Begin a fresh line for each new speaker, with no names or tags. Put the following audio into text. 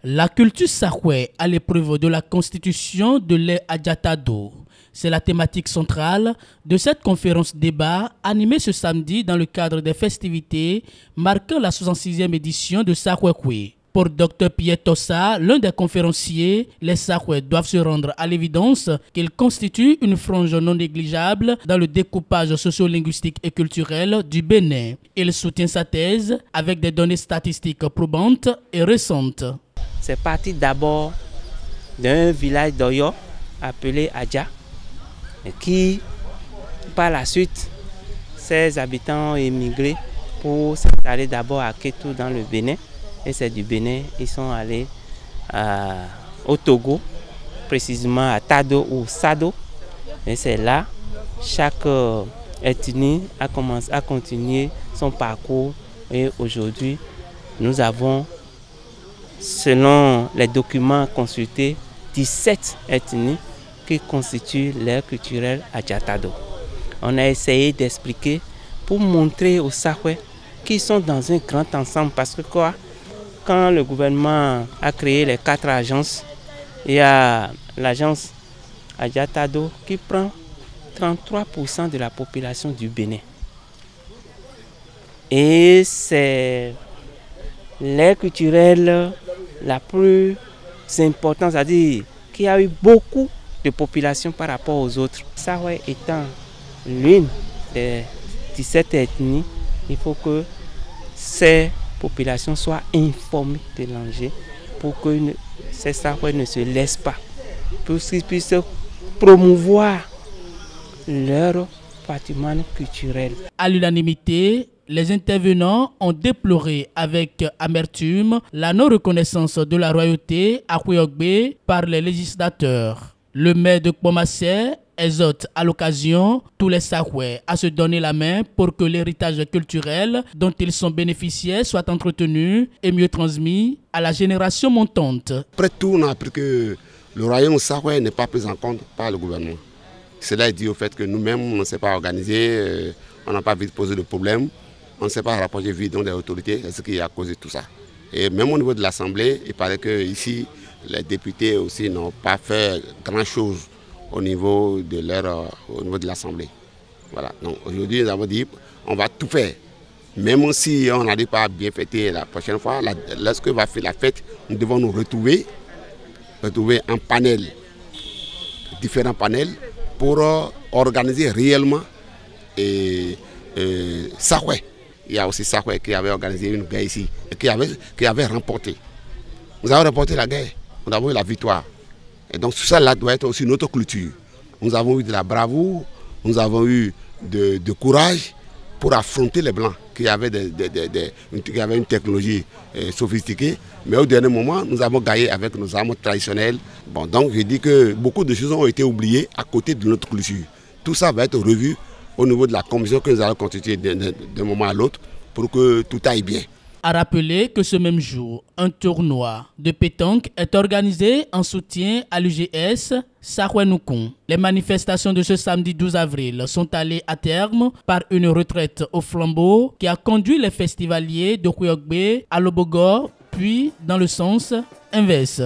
La culture Sakwe à l'épreuve de la constitution de l'ère Adjatado. C'est la thématique centrale de cette conférence débat animée ce samedi dans le cadre des festivités marquant la 66e édition de Sakwekwe. Pour Dr Pierre Tossa, l'un des conférenciers, les Sakwe doivent se rendre à l'évidence qu'ils constituent une frange non négligeable dans le découpage sociolinguistique et culturel du Bénin. Il soutient sa thèse avec des données statistiques probantes et récentes.
C'est parti d'abord d'un village d'Oyo appelé Adja, qui par la suite, ses habitants ont émigré pour s'installer d'abord à Kétou dans le Bénin. Et c'est du Bénin, ils sont allés au Togo, précisément à Tado ou Sado. Et c'est là, chaque ethnie a continué son parcours. Et aujourd'hui, nous avons, selon les documents consultés, 17 ethnies qui constituent l'ère culturelle Adjatado. On a essayé d'expliquer pour montrer aux Sakwe qu'ils sont dans un grand ensemble parce que quoi? Quand le gouvernement a créé les 4 agences, il y a l'agence Adjatado qui prend 33% de la population du Bénin. Et c'est l'ère culturelle la plus importante, c'est-à-dire qu'il y a eu beaucoup de population par rapport aux autres. Sakwe étant l'une des 17 ethnies, il faut que ces populations soient informées de l'enjeu pour que ces Sakwe ne se laissent pas, pour qu'ils puissent promouvoir leur patrimoine culturel.
À l'unanimité, les intervenants ont déploré avec amertume la non-reconnaissance de la royauté à Kouyokbe par les législateurs. Le maire de Kpomassé exhorte à l'occasion tous les Sakwe à se donner la main pour que l'héritage culturel dont ils sont bénéficiaires soit entretenu et mieux transmis à la génération montante.
Après tout, on a appris que le royaume Sakwe n'est pas pris en compte par le gouvernement. Cela est dû au fait que nous-mêmes, on ne s'est pas organisé, on n'a pas vite posé de problème, on ne s'est pas rapproché vite des autorités, c'est ce qui a causé tout ça. Et même au niveau de l'Assemblée, il paraît que ici, les députés aussi n'ont pas fait grand-chose au niveau de l'Assemblée. Voilà. Donc aujourd'hui, nous avons dit on va tout faire. Même si on n'arrive pas à bien fêter la prochaine fois, lorsque va faire la fête, nous devons nous retrouver un panel, différents panels, pour organiser réellement Sakwe. Il y a aussi Sakwe qui avait organisé une guerre ici et qui avait remporté. Nous avons remporté la guerre, nous avons eu la victoire. Et donc tout ça là doit être aussi notre culture. Nous avons eu de la bravoure, nous avons eu de courage pour affronter les Blancs qui avaient une technologie sophistiquée. Mais au dernier moment, nous avons gagné avec nos armes traditionnelles. Bon, donc je dis que beaucoup de choses ont été oubliées à côté de notre culture. Tout ça va être revu au niveau de la commission que nous allons constituer d'un moment à l'autre pour que tout aille bien.
A rappeler que ce même jour, un tournoi de pétanque est organisé en soutien à l'UGS Sakwe Nukun. Les manifestations de ce samedi 12 avril sont allées à terme par une retraite au flambeau qui a conduit les festivaliers de Kouyokbe à Lobogor, puis dans le sens inverse.